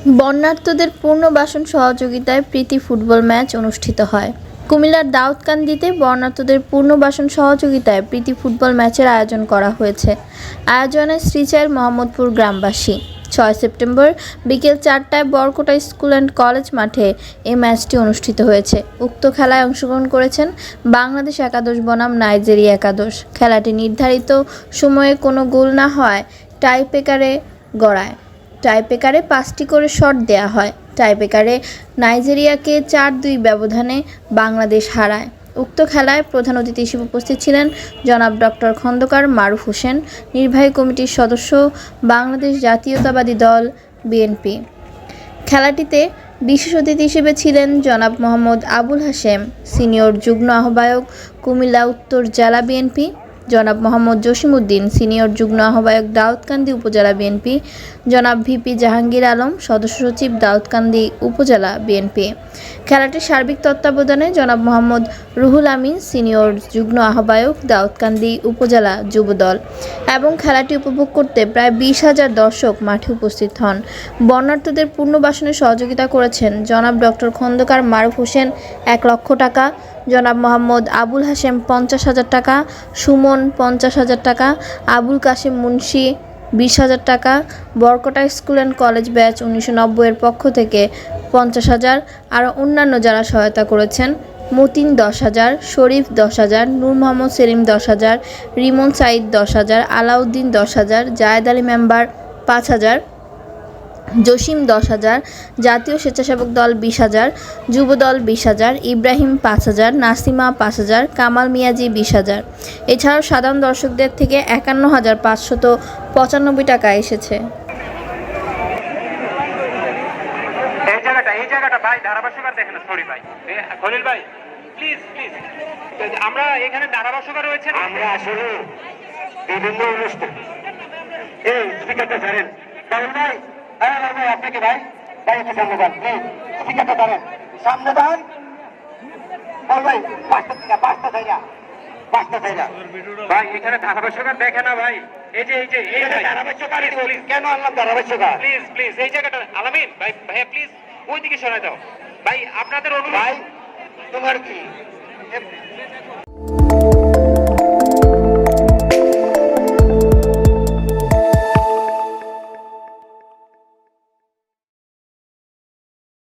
বন্যার্তদের পুনর্বাসন সহযোগিতায় প্রীতি football match অনুষ্ঠিত হয়। কুমিল্লার দাউদকান্দিতে বন্যার্তদের পুনর্বাসন সহযোগিতায় প্রীতি ফুটবল ম্যাচের আয়োজন করা হয়েছে। আয়োজনে শ্রীচাইল মোহাম্মদপুর গ্রামবাসী। 6 সেপ্টেম্বর বিকেল 4টায় বরকোটা স্কুল অ্যান্ড কলেজ মাঠে এই ম্যাচটি অনুষ্ঠিত হয়েছে। উক্ত খেলায় অংশগ্রহণ করেছেন বাংলাদেশ একাদশ বনাম নাইজেরিয়া একাদশ। খেলাটি নির্ধারিত সময়ে কোনো গোল না হওয়ায় টাইব্রেকারে গড়ায়। টাইব্রেকারে 5টি করে শট দেয়া হয়। টাইব্রেকারে নাইজেরিয়াকে 4-2 ব্যবধানে বাংলাদেশ হারায়। উক্ত খেলায় প্রধান অতিথি হিসেবে উপস্থিত ছিলেন জনাব ডক্টর খন্দকার মারুফ হোসেন, নির্বাহী কমিটির সদস্য, বাংলাদেশ জাতীয়তাবাদী দল বিএনপি। খেলাটিতে বিশেষ অতিথি হিসেবে ছিলেন জনাব মোহাম্মদ আবুল হাশেম, সিনিয়র যুগ্ম আহ্বায়ক, কুমিল্লা উত্তর জেলা বিএনপি, জনাব মোহাম্মদ জসিমউদ্দিন, সিনিয়র যুগ্ম আহ্বায়ক, দাউদকান্দি উপজেলা বিএনপি, জনাব ভিপি জাহাঙ্গীর আলম, সদস্য সচিব, দাউদকান্দি উপজেলা বিএনপি। খেলাটির সার্বিক তত্ত্বাবধানে জনাব মোহাম্মদ রুহুল আমিন, সিনিয়র যুগ্ম আহ্বায়ক, দাউদকান্দি উপজেলা যুবদল। এবং খেলাটি উপভোগ করতে প্রায় 20,000 দর্শক মাঠে উপস্থিত হন। বন্যার্তদের পুনর্বাসনে সহযোগিতা করেছেন জনাব ডক্টর খন্দকার মারুফ হোসেন 1 লক্ষ টাকা, জনাব মোহাম্মদ আবুল হাশেম 50,000 টাকা, সুমন 50,000 টাকা, আবুল কাশেম মুন্সি 20,000 টাকা, Barkota school and college batch 1990 এর পক্ষ থেকে 50,000, আর অন্যান্য যারা সহায়তা করেছেন মতিন 10,000, শরীফ 10,000, নূর মোহাম্মদ সেলিম 10,000, রিমন সাইদ 10,000, আলাউদ্দিন 10,000, জায়েদ আলী মেম্বার 5,000, জসিম 10,000, জাতীয় স্বেচ্ছাসেবক দল 20,000, যুবদল 20,000, ইব্রাহিম 5,000, নাসিমা 5,000, কামাল মিয়াজি 20,000। এছাড়াও সাধারণ দর্শকদের থেকে 51,595 টাকা এসেছে। এই জায়গাটা ভাই ধারাভাষ্যকার দেখেন, সরি ভাই, খলিল ভাই প্লিজ প্লিজ, আমরা এখানে ধারাভাষ্যকার রয়েছেন, আমরা আসলে বিভিন্ন অনুষ্ঠান এই স্পিকারটা জানেন ভাই, আপনাকে ভাই ভাই একটু সামনে যান প্লিজ, স্পিকারটা জানেন সামনে যান ভাই, পাঁচটা জায়গা ভাই, এখানে ধারাভাষ্যকার দেখে না ভাই, এই যে এই ধারাভাষ্যকার কেন আনলাম ধারাভাষ্যকার, প্লিজ প্লিজ এই জায়গাটা আলামিন ভাই, ভাইয়া প্লিজ ওইদিকে সরাই দাও ভাই, আপনাদের অনুরোধ ভাই, তোমার কি